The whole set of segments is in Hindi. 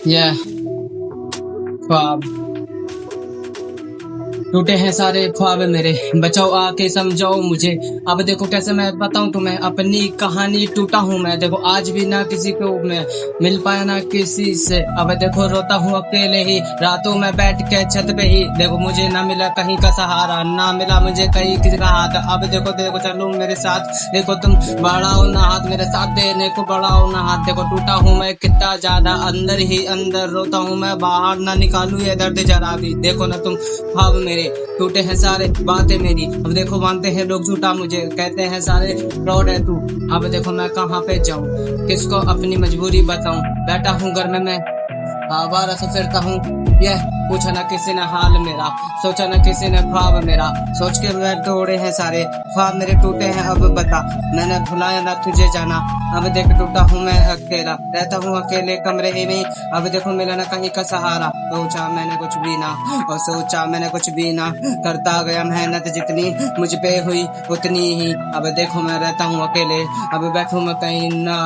यह ख्वाब टूटे हैं सारे ख्वाब मेरे, बचाओ आके समझाओ मुझे। अब देखो कैसे मैं बताऊं तुम्हें अपनी कहानी, टूटा हूं मैं देखो आज भी, ना किसी को मैं मिल पाया ना किसी से। अब देखो रोता हूं अकेले ही, रातों में बैठ के छत पे ही देखो, मुझे ना मिला कहीं का सहारा, ना मिला मुझे कहीं किसी का हाथ। अब देखो देखो चलो मेरे साथ, देखो तुम बढ़ाओ ना हाथ मेरे साथ देने को, बढ़ाओ ना हाथ। देखो टूटा हूं मैं कितना ज्यादा, अंदर ही अंदर रोता हूं मैं, बाहर ना निकालू ये दर्द जरा भी। देखो ना तुम ख्वाब मेरे टूटे हैं सारे, बातें मेरी अब देखो मानते हैं लोग झूठा, मुझे कहते हैं सारे फ्रॉड है तू। अब देखो मैं कहाँ पे जाऊं, किसको अपनी मजबूरी बताऊं, बैठा हूँ घर में मैं आवारा से फिरता हूँ। यह पूछा ना किसी ने हाल मेरा, सोचा ना किसी ने ख्वाब मेरा, सोच के मैं तोड़े हैं सारे ख्वाब मेरे टूटे हैं। अब बता मैंने भुलाया ना तुझे जाना, अब देख टूटा हूँ मैं अकेला, रहता हूँ अकेले कमरे ही में। अब देखो मिला ना कहीं का सहारा, सोचा मैंने कुछ भी ना, और सोचा मैंने कुछ भी ना, करता गया मेहनत जितनी मुझ पे हुई उतनी ही। अब देखो मैं रहता हूँ अकेले, अब बैठूं मैं कहीं ना,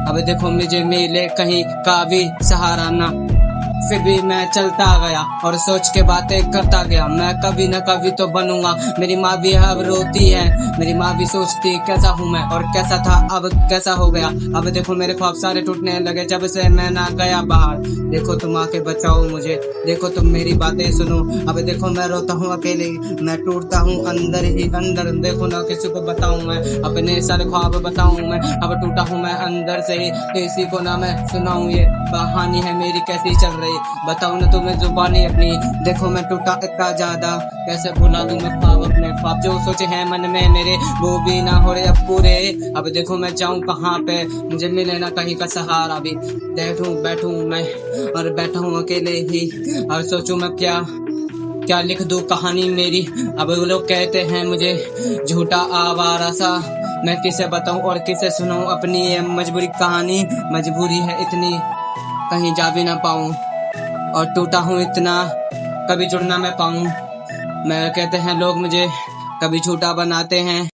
अब देखो मुझे मिले कहीं का भी सहारा ना। फिर भी मैं चलता गया और सोच के बातें करता गया, मैं कभी न कभी तो बनूंगा। मेरी माँ भी अब रोती है, मेरी माँ भी सोचती कैसा हूँ मैं और कैसा था अब कैसा हो गया। अब देखो मेरे ख्वाब सारे टूटने लगे जब से मैं ना गया बाहर। देखो तुम आके बचाओ मुझे, देखो तुम मेरी बातें सुनो। अब देखो मैं रोता हूँ अकेले, मैं टूटता हूँ अंदर ही अंदर, देखो ना किसी को बताऊं मैं अपने सारे ख्वाब बताऊं मैं। अब टूटा हूँ मैं अंदर से ही, किसी को ना मैं सुनाऊं ये कहानी है मेरी कैसी चल रही, बताऊं ना तुम्हें जुबानी अपनी। देखो मैं टूटा इतना ज्यादा, कैसे भुला दूं मैं ख्वाब अपने, ख्वाब जो सोचे हैं मन में मेरे वो भी ना हो रहे अब पूरे। अब देखो मैं जाऊं कहाँ पे, मुझे मिले ना कहीं का सहारा भी, बैठूं मैं और बैठा हूँ अकेले ही, और सोचूं मैं क्या क्या लिख दूं कहानी मेरी। अब वो लोग कहते हैं मुझे झूठा आवारा सा, मैं किसे बताऊं और किसे सुनाऊं अपनी ये मजबूरी कहानी। मजबूरी है इतनी कहीं जा भी ना पाऊं, और टूटा हूँ इतना कभी जुड़ ना मैं पाऊं। मैं कहते हैं लोग मुझे कभी झूठा बनाते हैं।